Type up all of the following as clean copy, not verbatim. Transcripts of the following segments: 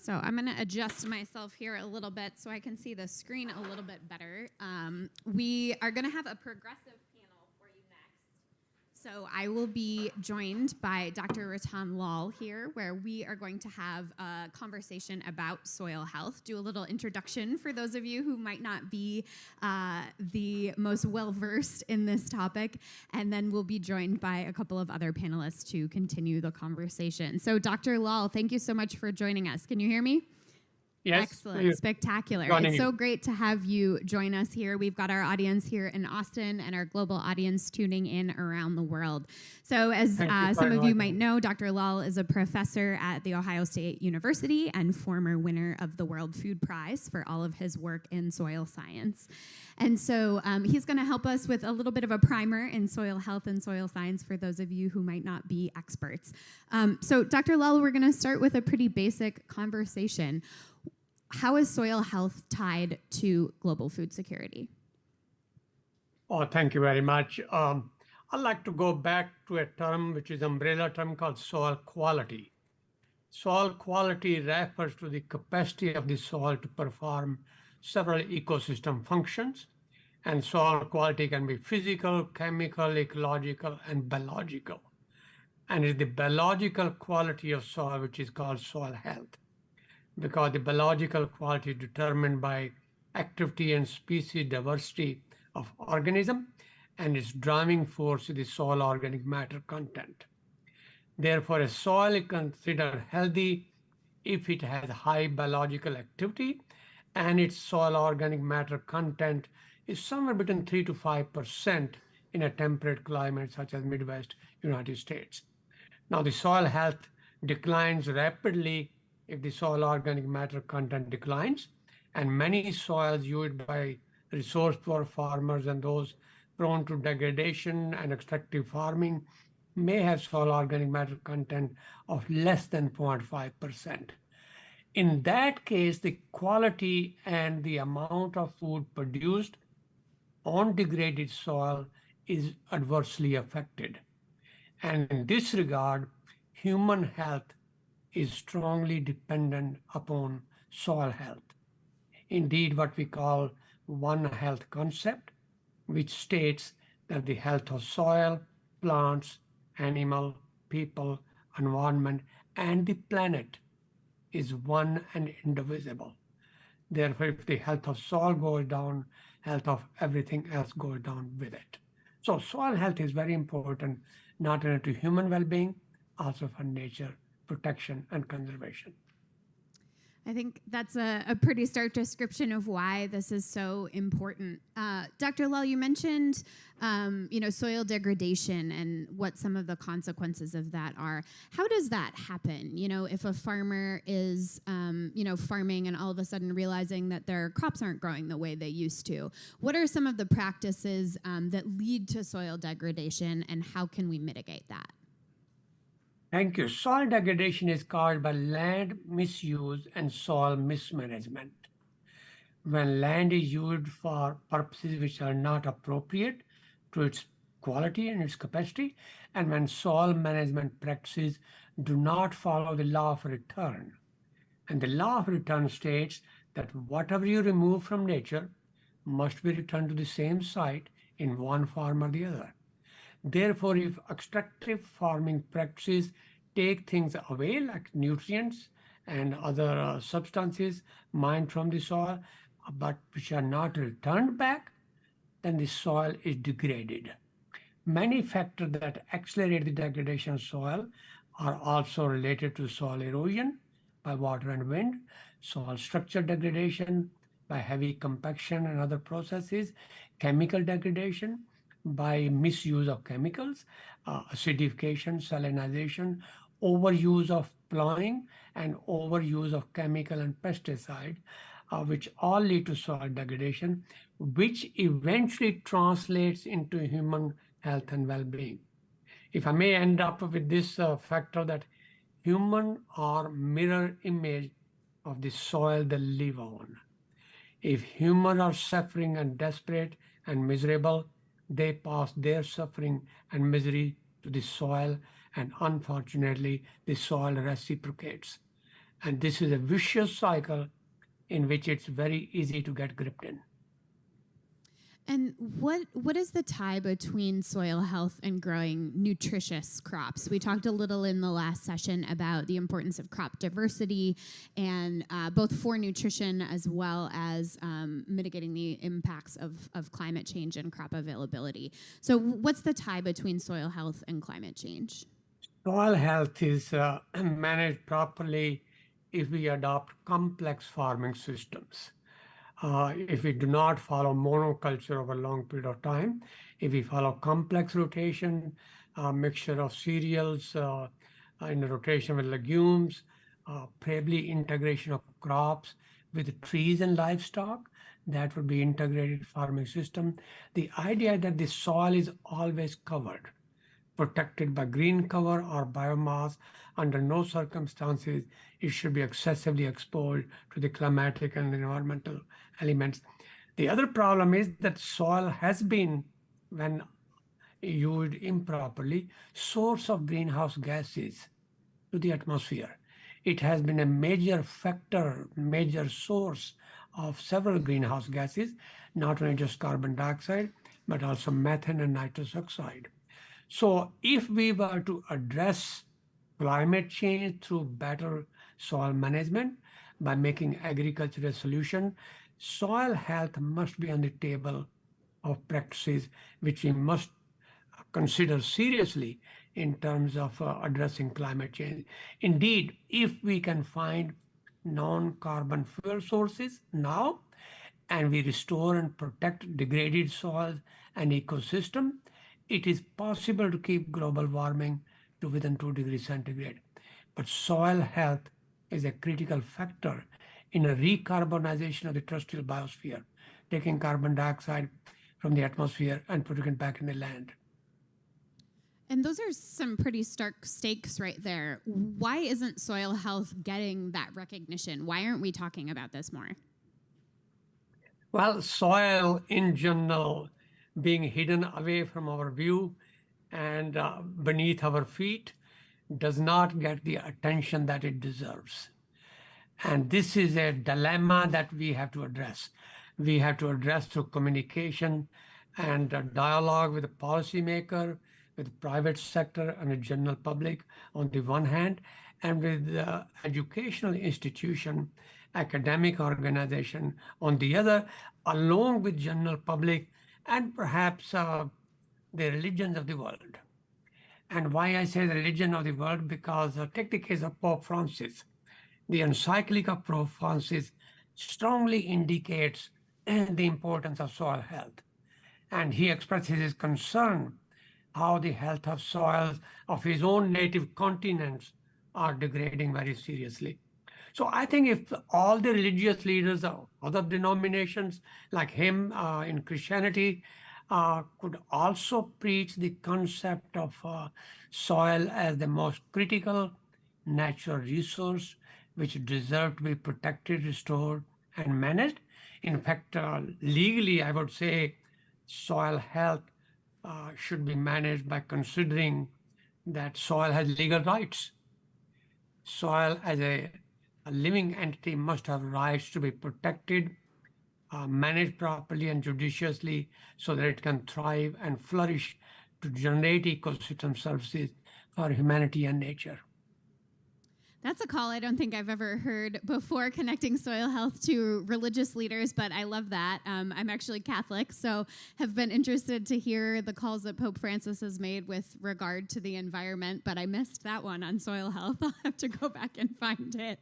So I'm going to adjust myself here a little bit so I can see the screen a little bit better. We are going to have a progressive panel for you next. So I will be joined by Dr. Rattan Lal here, where we are going to have a conversation about soil health, do a little introduction for those of you who might not be the most well-versed in this topic, and then we'll be joined by a couple of other panelists to continue the conversation. So Dr. Lal, thank you so much for joining us. Can you hear me? Yes. Excellent. Spectacular. It's so great to have you join us here. We've got our audience here in Austin and our global audience tuning in around the world. So as some of you might know, Dr. Lal is a professor at The Ohio State University and former winner of the World Food Prize for all of his work in soil science. And so he's going to help us with a little bit of a primer in soil health and soil science for those of you who might not be experts. So Dr. Lal, we're going to start with a pretty basic conversation. How is soil health tied to global food security? Oh, thank you very much. I'd like to go back to a term which is an umbrella term called soil quality. Soil quality refers to the capacity of the soil to perform several ecosystem functions. And soil quality can be physical, chemical, ecological, and biological. And it's the biological quality of soil which is called soil health, because the biological quality is determined by activity and species diversity of organism, and its driving force is the soil organic matter content. Therefore, a soil is considered healthy if it has high biological activity and its soil organic matter content is somewhere between 3 to 5% in a temperate climate such as Midwest United States. Now, the soil health declines rapidly if the soil organic matter content declines, and many soils used by resource-poor farmers and those prone to degradation and extractive farming may have soil organic matter content of less than 0.5%. In that case, the quality and the amount of food produced on degraded soil is adversely affected. And in this regard, human health is strongly dependent upon soil health. Indeed, what we call One Health concept, which states that the health of soil, plants, animal, people, environment, and the planet is one and indivisible. Therefore, if the health of soil goes down, health of everything else goes down with it. So soil health is very important, not only to human well-being, also for nature protection and conservation. I think that's a pretty stark description of why this is so important. Dr. Lal, you mentioned soil degradation and what some of the consequences of that are. How does that happen? If a farmer is farming and all of a sudden realizing that their crops aren't growing the way they used to, what are some of the practices that lead to soil degradation, and how can we mitigate that? Thank you. Soil degradation is caused by land misuse and soil mismanagement. When land is used for purposes which are not appropriate to its quality and its capacity, and when soil management practices do not follow the law of return. And the law of return states that whatever you remove from nature must be returned to the same site in one form or the other. Therefore, if extractive farming practices take things away, like nutrients and other substances mined from the soil, but which are not returned back, then the soil is degraded. Many factors that accelerate the degradation of soil are also related to soil erosion by water and wind, soil structure degradation by heavy compaction and other processes, chemical degradation by misuse of chemicals, acidification, salinization, overuse of plowing, and overuse of chemical and pesticide, which all lead to soil degradation, which eventually translates into human health and well-being. If I may end up with this factor that human are mirror image of the soil they live on. If humans are suffering and desperate and miserable, they pass their suffering and misery to the soil, and unfortunately, the soil reciprocates. And this is a vicious cycle in which it's very easy to get gripped in. And what is the tie between soil health and growing nutritious crops? We talked a little in the last session about the importance of crop diversity and both for nutrition as well as mitigating the impacts of climate change and crop availability. So what's the tie between soil health and climate change? Soil health is managed properly if we adopt complex farming systems. If we do not follow monoculture over a long period of time, if we follow complex rotation, mixture of cereals in rotation with legumes, probably integration of crops with trees and livestock, that would be integrated farming system. The idea that the soil is always covered, protected by green cover or biomass. Under no circumstances it should be excessively exposed to the climatic and environmental elements. The other problem is that soil has been, when used improperly, source of greenhouse gases to the atmosphere. It has been a major factor, major source of several greenhouse gases, not only just carbon dioxide, but also methane and nitrous oxide. So if we were to address climate change through better soil management by making agriculture a solution, soil health must be on the table of practices which we must consider seriously in terms of addressing climate change. Indeed, if we can find non-carbon fuel sources now, and we restore and protect degraded soils and ecosystem, it is possible to keep global warming to within 2 degrees centigrade. But soil health is a critical factor in a recarbonization of the terrestrial biosphere, taking carbon dioxide from the atmosphere and putting it back in the land. And those are some pretty stark stakes right there. Why isn't soil health getting that recognition? Why aren't we talking about this more? Well, soil in general being hidden away from our view and beneath our feet does not get the attention that it deserves. And this is a dilemma that we have to address. We have to address through communication and dialogue with the policymaker, with the private sector and the general public on the one hand, and with the educational institution, academic organization on the other, along with general public and perhaps the religions of the world. And why I say the religion of the world, because take the case of Pope Francis. The encyclic of Pope Francis strongly indicates the importance of soil health. And he expresses his concern how the health of soils of his own native continents are degrading very seriously. So I think if all the religious leaders of other denominations like him in Christianity could also preach the concept of soil as the most critical natural resource which deserve to be protected, restored, and managed. In fact, legally, I would say soil health should be managed by considering that soil has legal rights. Soil as a living entity must have rights to be protected, managed properly and judiciously so that it can thrive and flourish to generate ecosystem services for humanity and nature. That's a call I don't think I've ever heard before, connecting soil health to religious leaders, but I love that. I'm actually Catholic, so have been interested to hear the calls that Pope Francis has made with regard to the environment, but I missed that one on soil health. I'll have to go back and find it.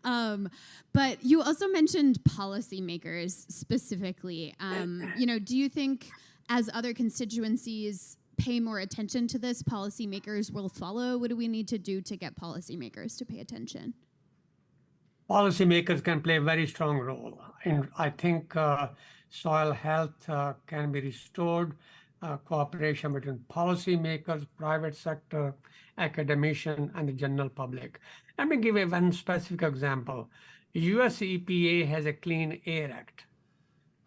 But you also mentioned policymakers specifically. Do you think as other constituencies pay more attention to this, policymakers will follow? What do we need to do to get policymakers to pay attention? Policymakers can play a very strong role. And I think soil health can be restored, cooperation between policymakers, private sector, academician, and the general public. Let me give you one specific example. US EPA has a Clean Air Act.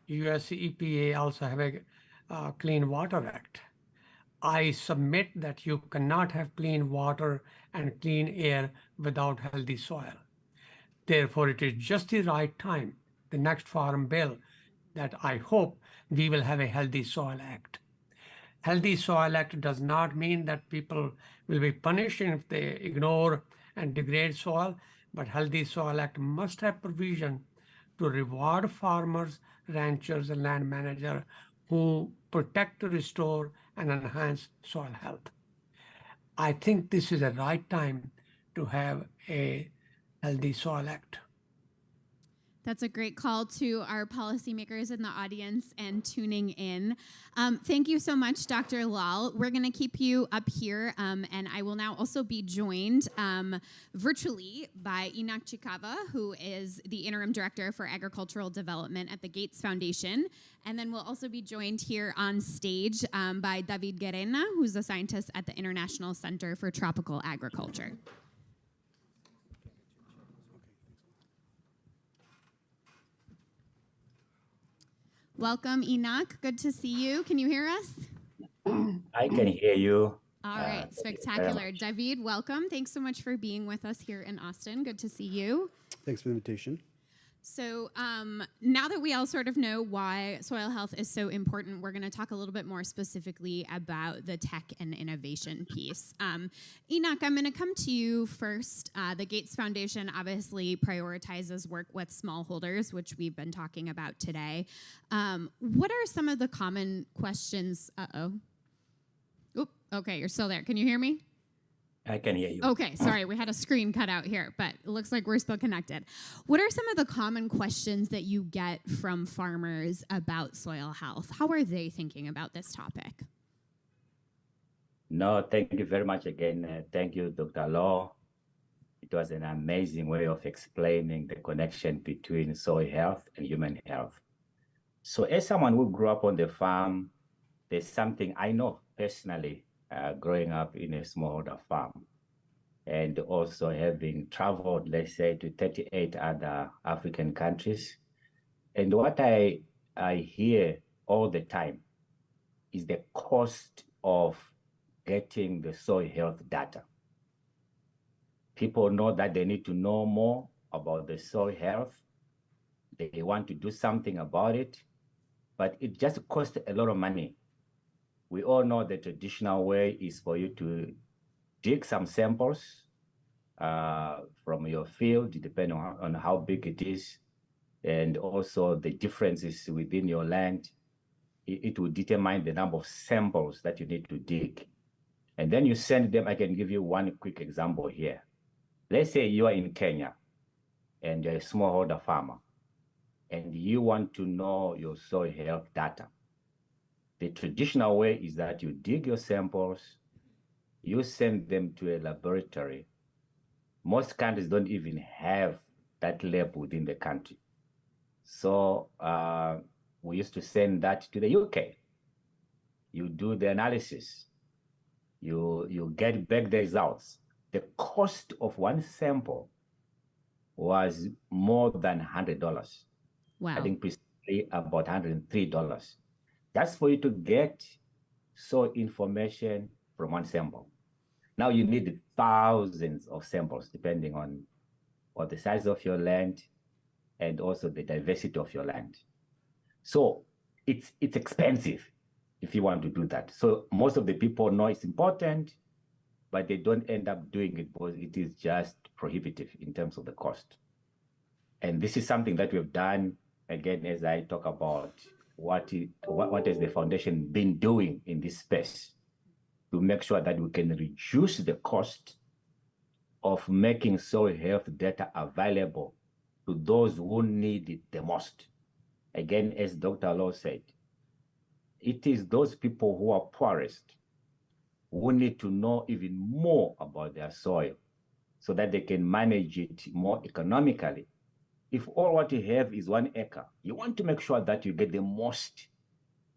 US EPA also have a Clean Water Act. I submit that you cannot have clean water and clean air without healthy soil. Therefore, it is just the right time, the next Farm Bill, that I hope we will have a Healthy Soil Act. Healthy Soil Act does not mean that people will be punished if they ignore and degrade soil, but Healthy Soil Act must have provision to reward farmers, ranchers, and land managers who protect, restore, and enhance soil health. I think this is the right time to have a Healthy Soil Act. That's a great call to our policymakers in the audience and tuning in. Thank you so much, Dr. Lal. We're going to keep you up here, and I will now also be joined virtually by Enock Chikava, who is the Interim Director for Agricultural Development at the Gates Foundation. And then we'll also be joined here on stage by David Guerena, who's a scientist at the International Center for Tropical Agriculture. Welcome, Enock. Good to see you. Can you hear us? I can hear you. All right, spectacular. David, welcome. Thanks so much for being with us here in Austin. Good to see you. Thanks for the invitation. So now that we all sort of know why soil health is so important, we're going to talk a little bit more specifically about the tech and innovation piece. Enock, I'm going to come to you first. The Gates Foundation obviously prioritizes work with smallholders, which we've been talking about today. What are some of the common questions? Oop, okay, you're still there. Can you hear me? I can hear you. Okay, sorry, we had a screen cut out here, but it looks like we're still connected. What are some of the common questions that you get from farmers about soil health? How are they thinking about this topic? No, thank you very much again. Thank you, Dr. Law. It was an amazing way of explaining the connection between soil health and human health. So as someone who grew up on the farm, there's something I know personally, growing up in a smallholder farm and also having traveled, let's say, to 38 other African countries. And what I hear all the time is the cost of getting the soil health data. People know that they need to know more about the soil health. They want to do something about it, but it just costs a lot of money. We all know the traditional way is for you to dig some samples from your field, depending on how big it is, and also the differences within your land. It will determine the number of samples that you need to dig. And then you send them. I can give you one quick example here. Let's say you are in Kenya and you're a smallholder farmer and you want to know your soil health data. The traditional way is that you dig your samples, you send them to a laboratory. Most countries don't even have that lab within the country. So we used to send that to the UK. You do the analysis, you get back the results. The cost of one sample was more than $100. Wow. I think precisely about $103. That's for you to get soil information from one sample. Now you need thousands of samples depending on the size of your land and also the diversity of your land. So it's expensive if you want to do that. So most of the people know it's important, but they don't end up doing it because it is just prohibitive in terms of the cost. And this is something that we've done, again, as I talk about what has the foundation been doing in this space to make sure that we can reduce the cost of making soil health data available to those who need it the most. Again, as Dr. Law said, it is those people who are poorest who need to know even more about their soil so that they can manage it more economically. If all what you have is 1 acre, you want to make sure that you get the most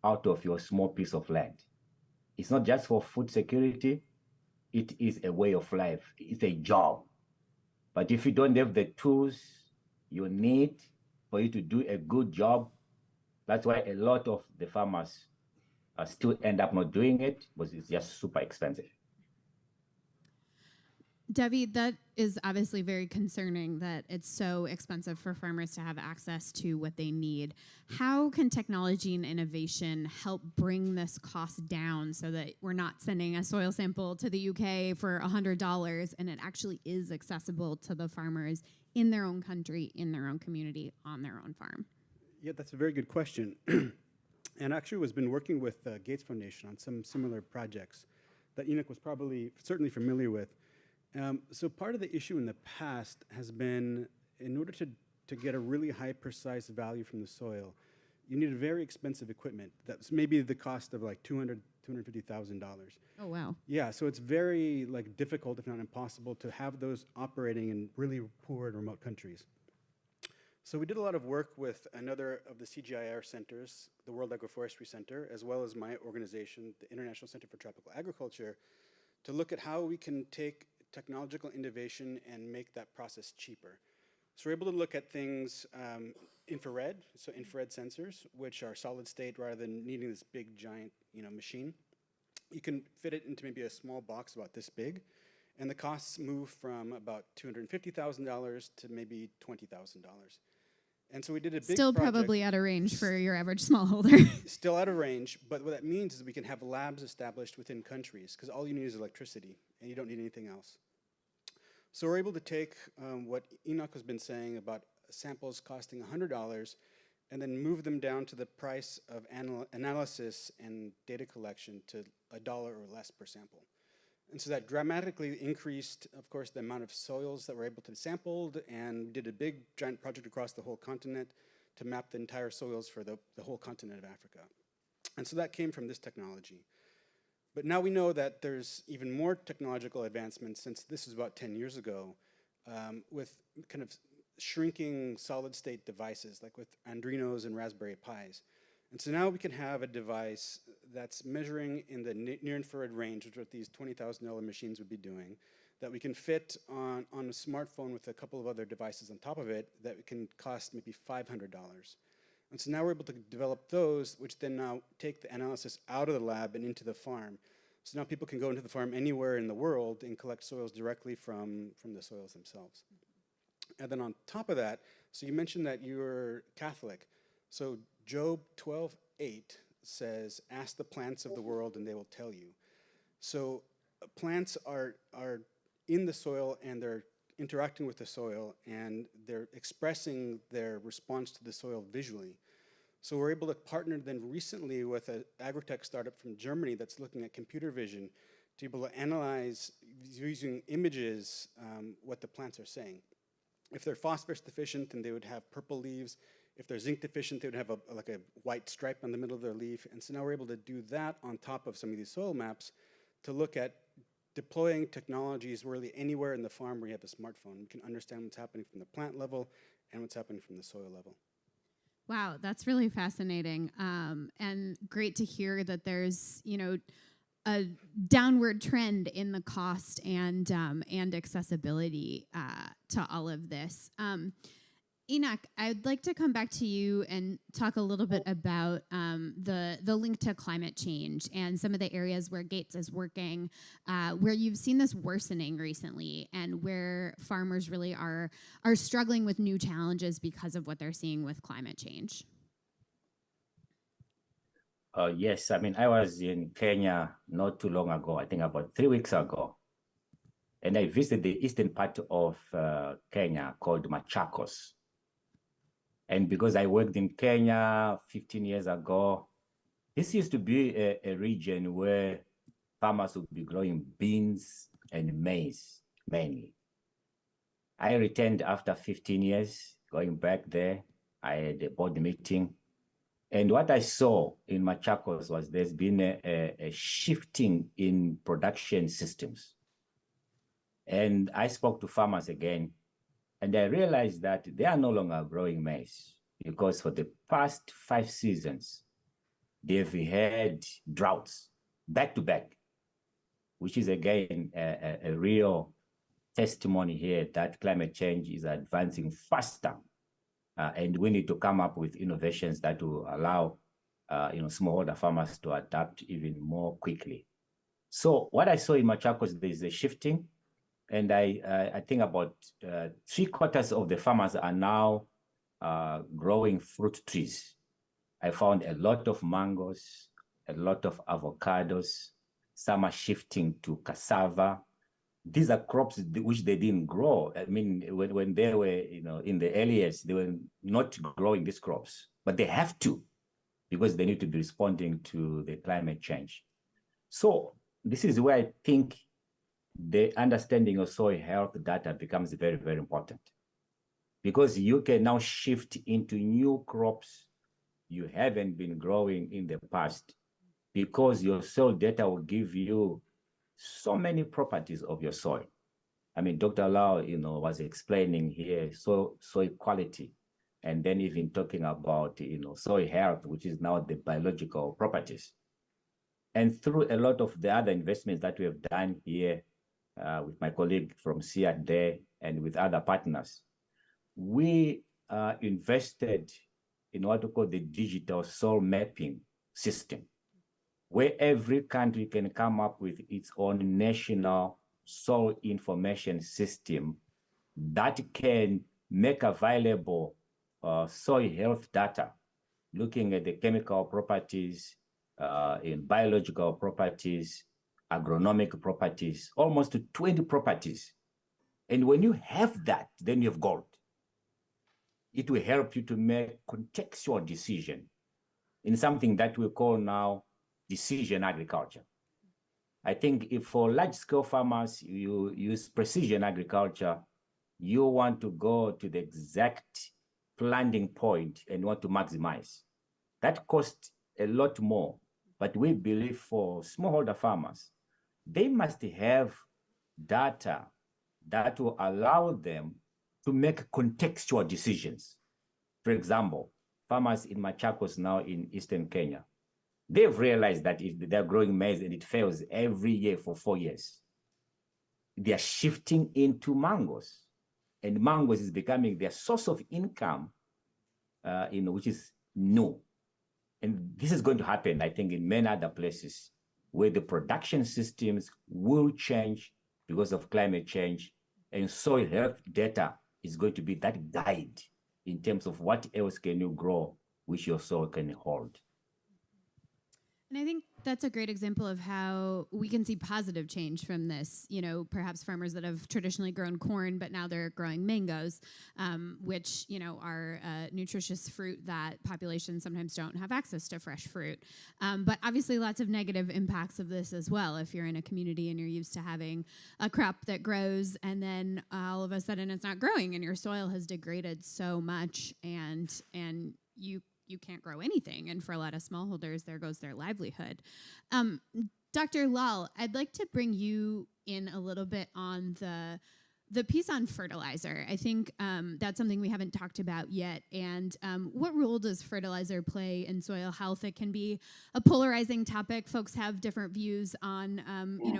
out of your small piece of land. It's not just for food security, it is a way of life, it's a job. But if you don't have the tools you need for you to do a good job, that's why a lot of the farmers still end up not doing it because it's just super expensive. Debbie, that is obviously very concerning that it's so expensive for farmers to have access to what they need. How can technology and innovation help bring this cost down so that we're not sending a soil sample to the UK for $100 and it actually is accessible to the farmers in their own country, in their own community, on their own farm? Yeah, that's a very good question. And actually was been working with Gates Foundation on some similar projects that Enock was certainly familiar with. So part of the issue in the past has been, in order to get a really high precise value from the soil, you needed very expensive equipment. That's maybe the cost of like $250,000. Oh, wow. Yeah, so it's very difficult, if not impossible, to have those operating in really poor and remote countries. So we did a lot of work with another of the CGIAR centers, the World Agroforestry Center, as well as my organization, the International Center for Tropical Agriculture, to look at how we can take technological innovation and make that process cheaper. So we're able to look at things infrared, so infrared sensors, which are solid state rather than needing this big giant machine. You can fit it into maybe a small box about this big, and the costs move from about $250,000 to maybe $20,000. And so we did a big Still project. probably out of range for your average smallholder. Still out of range, but what that means is we can have labs established within countries, because all you need is electricity, and you don't need anything else. So we're able to take what Enock has been saying about samples costing $100 and then move them down to the price of analysis and data collection to $1 or less per sample. And so that dramatically increased, of course, the amount of soils that were able to be sampled, and did a big giant project across the whole continent to map the entire soils for the whole continent of Africa. And so that came from this technology. But now we know that there's even more technological advancements, since this is about 10 years ago, with kind of shrinking solid state devices, like with Arduinos and Raspberry Pis. And so now we can have a device that's measuring in the near infrared range, which is what these $20,000 machines would be doing, that we can fit on a smartphone with a couple of other devices on top of it that can cost maybe $500. And so now we're able to develop those, which then now take the analysis out of the lab and into the farm. So now people can go into the farm anywhere in the world and collect soils directly from the soils themselves. And then on top of that, so you mentioned that you're Catholic. So Job 12:8 says, "Ask the plants of the world and they will tell you." So plants are in the soil, and they're interacting with the soil, and they're expressing their response to the soil visually. So we're able to partner then recently with an agri-tech startup from Germany that's looking at computer vision to be able to analyze, using images, what the plants are saying. If they're phosphorus deficient, then they would have purple leaves. If they're zinc deficient, they would have like a white stripe on the middle of their leaf. And so now we're able to do that on top of some of these soil maps to look at deploying technologies really anywhere in the farm where you have a smartphone. We can understand what's happening from the plant level and what's happening from the soil level. Wow, that's really fascinating, and great to hear that there's a downward trend in the cost and accessibility to all of this. Enock, I'd like to come back to you and talk a little bit about the link to climate change and some of the areas where Gates is working, where you've seen this worsening recently, and where farmers really are struggling with new challenges because of what they're seeing with climate change. Yes, I mean, I was in Kenya not too long ago, I think about 3 weeks ago. And I visited the eastern part of Kenya called Machakos. And because I worked in Kenya 15 years ago, this used to be a region where farmers would be growing beans and maize mainly. I returned after 15 years, going back there. I had a board meeting. And what I saw in Machakos was there's been a shifting in production systems. And I spoke to farmers again, and I realized that they are no longer growing maize, because for the past 5 seasons, they've had droughts back to back, which is again a real testimony here that climate change is advancing faster. And we need to come up with innovations that will allow smallholder farmers to adapt even more quickly. So what I saw in Machakos, there's a shifting. And I think about 3/4 of the farmers are now growing fruit trees. I found a lot of mangoes, a lot of avocados. Some are shifting to cassava. These are crops which they didn't grow. I mean, when they were, in the early years, they were not growing these crops, but they have to, because they need to be responding to the climate change. So this is where I think the understanding of soil health data becomes very, very important, because you can now shift into new crops you haven't been growing in the past, because your soil data will give you so many properties of your soil. I mean, Dr. Lal, was explaining here soil quality, and then even talking about, soil health, which is now the biological properties. And through a lot of the other investments that we have done here with my colleague from SEAT there and with other partners, we invested in what we call the digital soil mapping system, where every country can come up with its own national soil information system that can make available soil health data, looking at the chemical properties, in biological properties, agronomic properties, almost 20 properties. And when you have that, then you have gold. It will help you to make contextual decision in something that we call now decision agriculture. I think if for large-scale farmers, you use precision agriculture, you want to go to the exact planting point and want to maximize. That costs a lot more, but we believe for smallholder farmers, they must have data that will allow them to make contextual decisions. For example, farmers in Machakos now in Eastern Kenya, they've realized that if they're growing maize and it fails every year for 4 years, they are shifting into mangoes. And mangoes is becoming their source of income, which is new. And this is going to happen, I think, in many other places where the production systems will change because of climate change. And soil health data is going to be that guide in terms of what else can you grow, which your soil can hold. And I think that's a great example of how we can see positive change from this. Perhaps farmers that have traditionally grown corn, but now they're growing mangoes, which, are nutritious fruit that populations sometimes don't have access to fresh fruit. But obviously lots of negative impacts of this as well. If you're in a community and you're used to having a crop that grows and then all of a sudden it's not growing and your soil has degraded so much and you can't grow anything. And for a lot of smallholders, there goes their livelihood. Dr. Lal, I'd like to bring you in a little bit on the piece on fertilizer. I think that's something we haven't talked about yet. And what role does fertilizer play in soil health? It can be a polarizing topic. Folks have different views on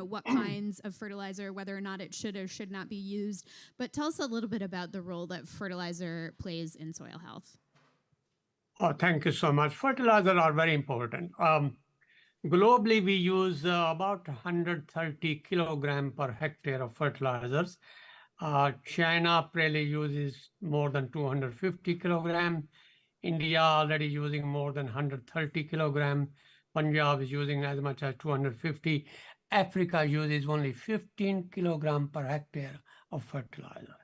what kinds of fertilizer, whether or not it should or should not be used. But tell us a little bit about the role that fertilizer plays in soil health. Oh, thank you so much. Fertilizers are very important. Globally, we use about 130 kilogram per hectare of fertilizers. China probably uses more than 250 kilogram. India already using more than 130 kilogram. Punjab is using as much as 250. Africa uses only 15 kilogram per hectare of fertilizer.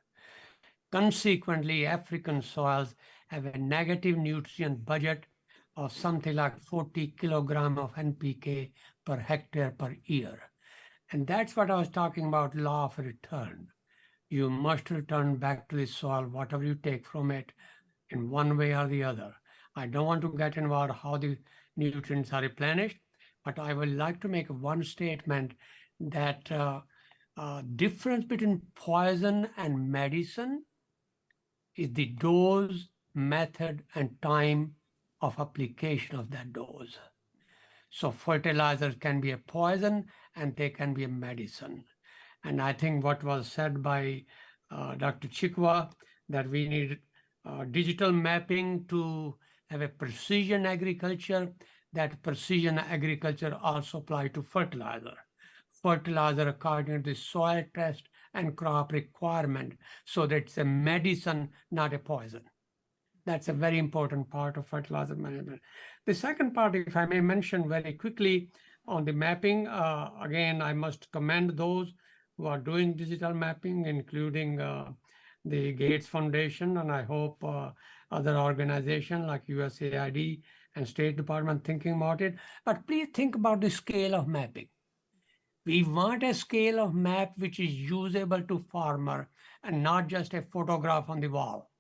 Consequently, African soils have a negative nutrient budget of something like 40 kilogram of NPK per hectare per year. And that's what I was talking about, law of return. You must return back to the soil whatever you take from it in one way or the other. I don't want to get involved how the nutrients are replenished, but I would like to make one statement that difference between poison and medicine is the dose, method, and time of application of that dose. So fertilizers can be a poison and they can be a medicine. And I think what was said by Dr. Chikava, that we need digital mapping to have a precision agriculture. That precision agriculture also apply to fertilizer. Fertilizer, according to the soil test and crop requirement, so that it's a medicine, not a poison. That's a very important part of fertilizer management. The second part, if I may mention very quickly on the mapping, again, I must commend those who are doing digital mapping, including the Gates Foundation, and I hope other organizations like USAID and State Department thinking about it. But please think about the scale of mapping. We want a scale of map which is usable to farmer and not just a photograph on the wall,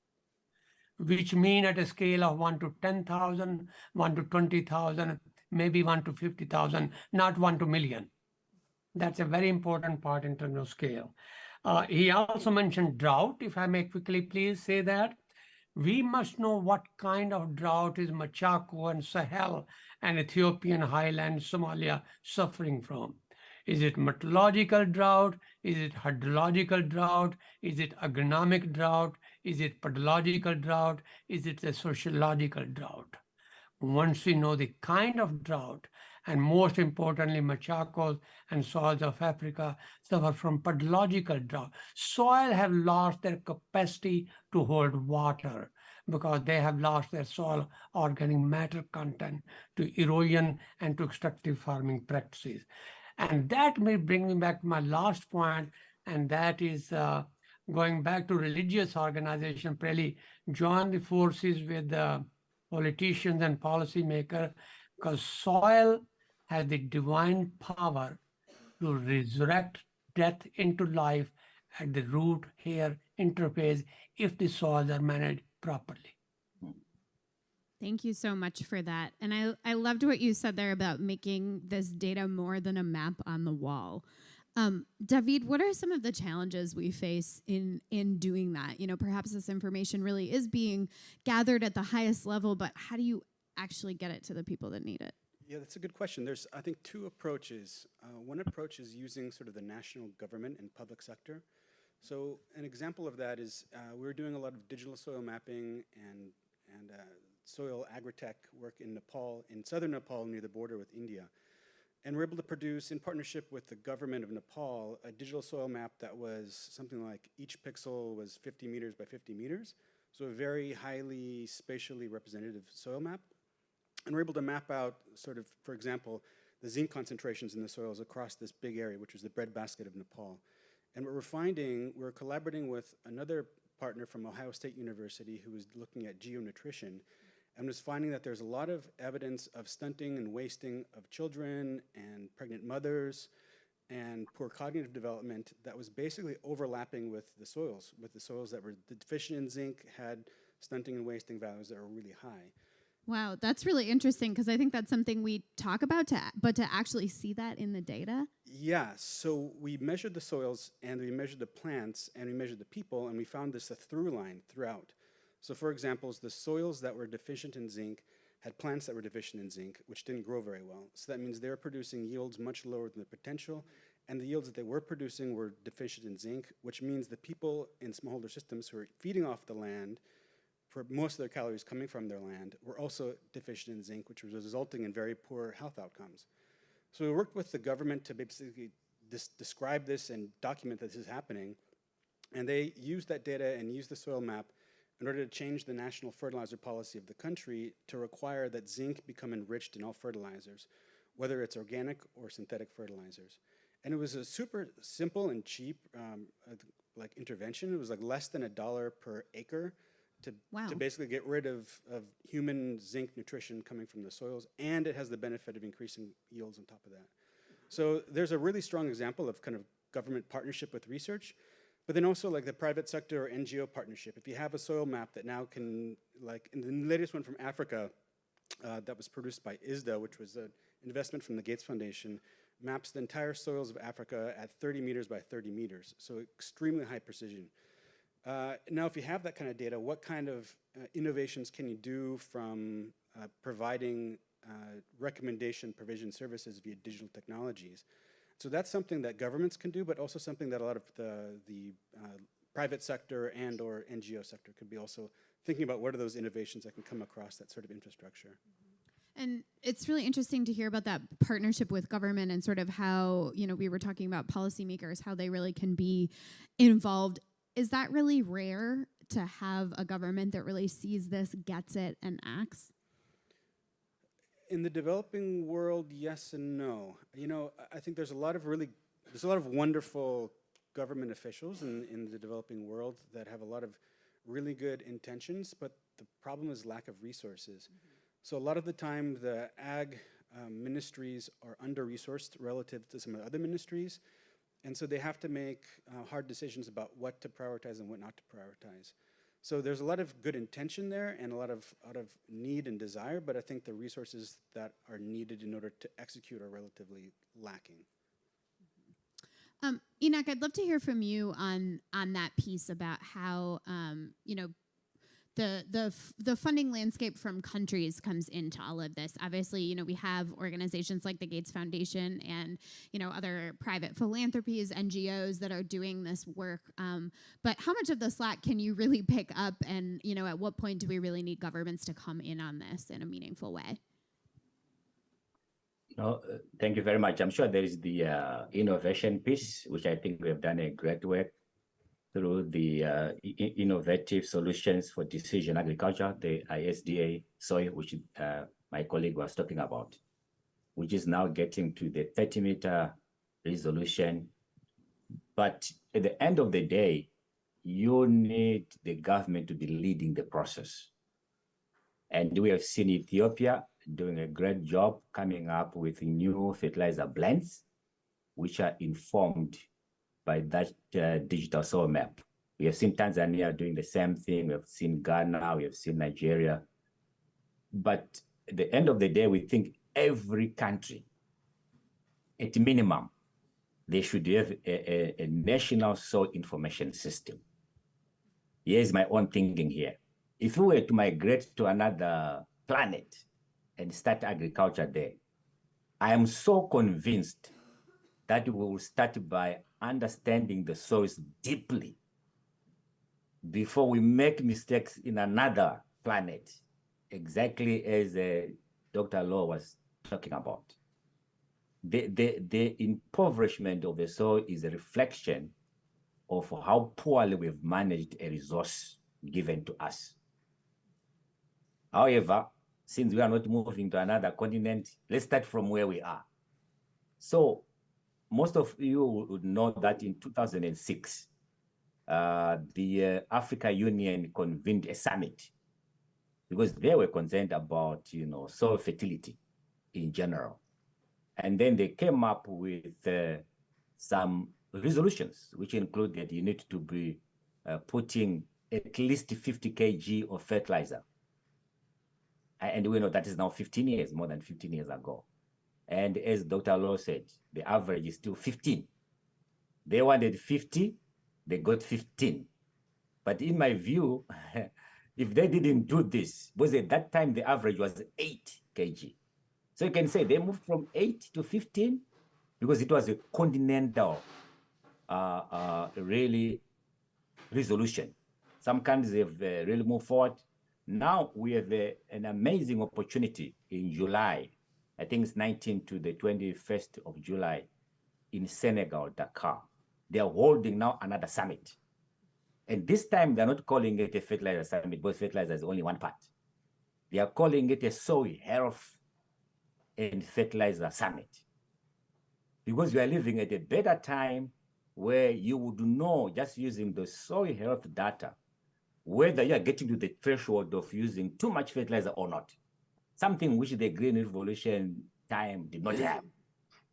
which mean at a scale of 1 to 10,000, 1 to 20,000, maybe 1 to 50,000, not 1 to million. That's a very important part in terms of scale. He also mentioned drought. If I may quickly please say that. We must know what kind of drought is Machako and Sahel and Ethiopian highlands, Somalia suffering from. Is it meteorological drought? Is it hydrological drought? Is it agronomic drought? Is it pedological drought? Is it a sociological drought? Once we know the kind of drought, and most importantly, Machakos and soils of Africa suffer from pedological drought. Soil have lost their capacity to hold water because they have lost their soil organic matter content to erosion and to extractive farming practices. And that may bring me back to my last point, and that is going back to religious organization, really join the forces with politicians and policymakers, because soil has the divine power to resurrect death into life at the root hair interface if the soils are managed properly. Thank you so much for that. And I loved what you said there about making this data more than a map on the wall. David, what are some of the challenges we face in doing that? You know, perhaps this information really is being gathered at the highest level, but how do you actually get it to the people that need it? Yeah, that's a good question. There's, I think, two approaches. One approach is using sort of the national government and public sector. So an example of that is we're doing a lot of digital soil mapping and soil agritech work in Nepal, in southern Nepal near the border with India. And we're able to produce, in partnership with the government of Nepal, a digital soil map that was something like each pixel was 50 meters by 50 meters. So a very highly spatially representative soil map. And we're able to map out sort of, for example, the zinc concentrations in the soils across this big area, which was the breadbasket of Nepal. And what we're finding, we're collaborating with another partner from Ohio State University who was looking at geonutrition, and was finding that there's a lot of evidence of stunting and wasting of children and pregnant mothers and poor cognitive development that was basically overlapping with the soils that were deficient in zinc, had stunting and wasting values that were really high. Wow, that's really interesting, because I think that's something we talk about, but to actually see that in the data? Yeah, so we measured the soils and we measured the plants and we measured the people, and we found this a through line throughout. So for example, the soils that were deficient in zinc had plants that were deficient in zinc, which didn't grow very well. So that means they were producing yields much lower than the potential, and the yields that they were producing were deficient in zinc, which means the people in smallholder systems who are feeding off the land for most of their calories coming from their land were also deficient in zinc, which was resulting in very poor health outcomes. So we worked with the government to basically describe this and document that this is happening, and they used that data and used the soil map in order to change the national fertilizer policy of the country to require that zinc become enriched in all fertilizers, whether it's organic or synthetic fertilizers. And it was a super simple and cheap like intervention. It was like less than $1 per acre to basically get rid of human zinc nutrition coming from the soils, and it has the benefit of increasing yields on top of that. So there's a really strong example of kind of government partnership with research, but then also like the private sector or NGO partnership. If you have a soil map that now can, like in the latest one from Africa that was produced by ISDA, which was an investment from the Gates Foundation, maps the entire soils of Africa at 30 meters by 30 meters, so extremely high precision. Now, if you have that kind of data, what kind of innovations can you do from providing recommendation provision services via digital technologies? So that's something that governments can do, but also something that a lot of the private sector and or NGO sector could be also thinking about. What are those innovations that can come across that sort of infrastructure? And it's really interesting to hear about that partnership with government and sort of how, we were talking about policymakers, how they really can be involved. Is that really rare to have a government that really sees this, gets it, and acts? In the developing world, yes and no. I think there's a lot of wonderful government officials in the developing world that have a lot of really good intentions, but the problem is lack of resources. So a lot of the time, the ag ministries are under-resourced relative to some of the other ministries, and so they have to make hard decisions about what to prioritize and what not to prioritize. So there's a lot of good intention there and a lot of need and desire, but I think the resources that are needed in order to execute are relatively lacking. Enock, I'd love to hear from you on that piece about how the funding landscape from countries comes into all of this. Obviously, we have organizations like the Gates Foundation and, other private philanthropies, NGOs that are doing this work. But how much of the slack can you really pick up? And, at what point do we really need governments to come in on this in a meaningful way? Thank you very much. I'm sure there is the innovation piece, which I think we have done a great work through the innovative solutions for precision agriculture, the ISDA soil, which my colleague was talking about, which is now getting to the 30-meter resolution. But at the end of the day, you need the government to be leading the process. And we have seen Ethiopia doing a great job coming up with new fertilizer blends, which are informed by that digital soil map. We have seen Tanzania doing the same thing. We have seen Ghana, we have seen Nigeria. But at the end of the day, we think every country, at minimum, they should have a national soil information system. Here's my own thinking here. If we were to migrate to another planet and start agriculture there, I am so convinced that we will start by understanding the soils deeply before we make mistakes in another planet, exactly as Dr. Law was talking about. The impoverishment of the soil is a reflection of how poorly we've managed a resource given to us. However, since we are not moving to another continent, let's start from where we are. So most of you would know that in 2006, the Africa Union convened a summit because they were concerned about, soil fertility in general. And then they came up with some resolutions, which included you need to be putting at least 50 kg of fertilizer. And we know that is now 15 years, more than 15 years ago. And as Dr. Law said, the average is still 15. They wanted 50, they got 15. But in my view, if they didn't do this, because at that time the average was 8 kg. So you can say they moved from 8 to 15 because it was a continental really resolution. Some countries have really moved forward. Now we have an amazing opportunity in July. I think it's 19th to the 21st of July in Senegal, Dakar. They are holding now another summit. And this time they're not calling it a fertilizer summit because fertilizer is only one part. They are calling it a soil health and fertilizer summit. Because we are living at a better time where you would know, just using the soil health data, whether you are getting to the threshold of using too much fertilizer or not. Something which the Green Revolution time did not have.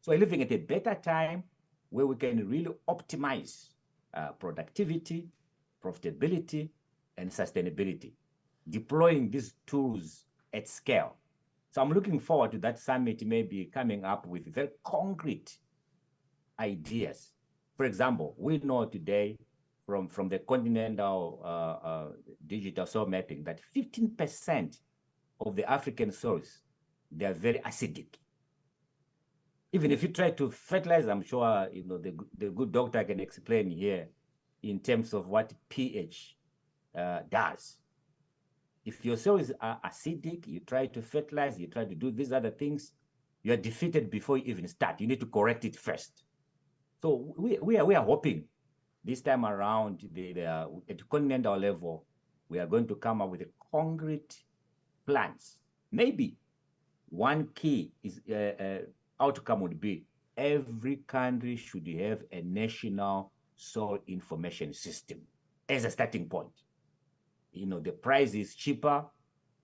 So we're living at a better time where we can really optimize productivity, profitability, and sustainability, deploying these tools at scale. So I'm looking forward to that summit maybe coming up with very concrete ideas. For example, we know today from the continental digital soil mapping that 15% of the African soils, they are very acidic. Even if you try to fertilize, I'm sure the good doctor can explain here in terms of what pH does. If your soil is acidic, you try to fertilize, you try to do these other things, you are defeated before you even start. You need to correct it first. So we are hoping this time around, at continental level, we are going to come up with a concrete plans. Maybe one key is outcome would be every country should have a national soil information system as a starting point. You know, the price is cheaper.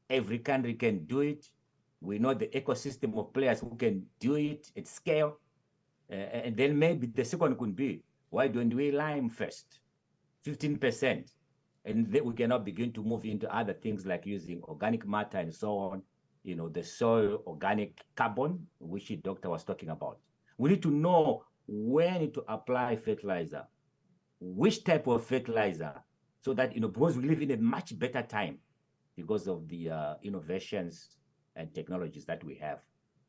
Every country can do it. We know the ecosystem of players who can do it at scale. And then maybe the second could be, why don't we lime first? 15%. And then we cannot begin to move into other things like using organic matter and so on. You know, the soil organic carbon, which the doctor was talking about. We need to know when to apply fertilizer, which type of fertilizer, so that, you know, because we live in a much better time because of the innovations and technologies that we have,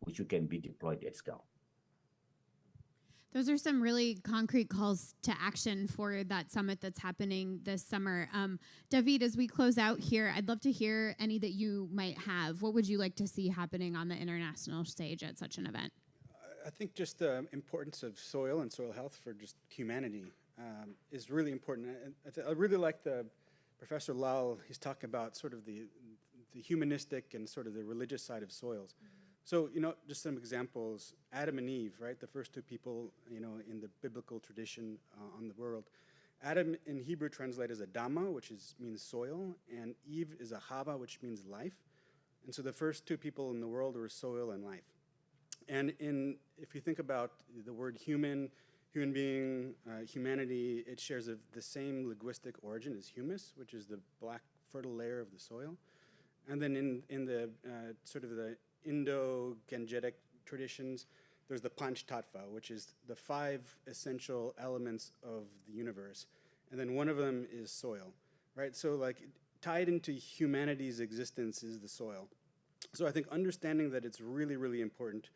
which can be deployed at scale. Those are some really concrete calls to action for that summit that's happening this summer. David, as we close out here, I'd love to hear any that you might have. What would you like to see happening on the international stage at such an event? I think just the importance of soil and soil health for just humanity is really important. I really like the Professor Lal. He's talking about sort of the humanistic and sort of the religious side of soils. Mm-hmm. So, you know, just some examples. Adam and Eve, right? The first two people, you know, in the biblical tradition on the world. Adam in Hebrew translated as Adama, which means soil, and Eve is a Hava, which means life. And so the first two people in the world were soil and life. And if you think about the word human being, humanity, it shares the same linguistic origin as humus, which is the black fertile layer of the soil. And then in the sort of the Indo-Gangetic traditions, there's the Panch Tattva, which is the 5 essential elements of the universe. And then one of them is soil, right? So like tied into humanity's existence is the soil. So I think understanding that it's really, really important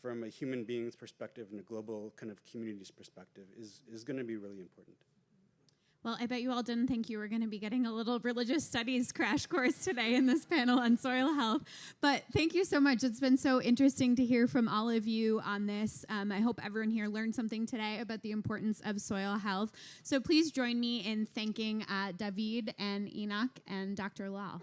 from a human being's perspective and a global kind of community's perspective is going to be really important. Well, I bet you all didn't think you were going to be getting a little religious studies crash course today in this panel on soil health. But thank you so much. It's been so interesting to hear from all of you on this. I hope everyone here learned something today about the importance of soil health. So please join me in thanking David and Enock and Dr. Lal.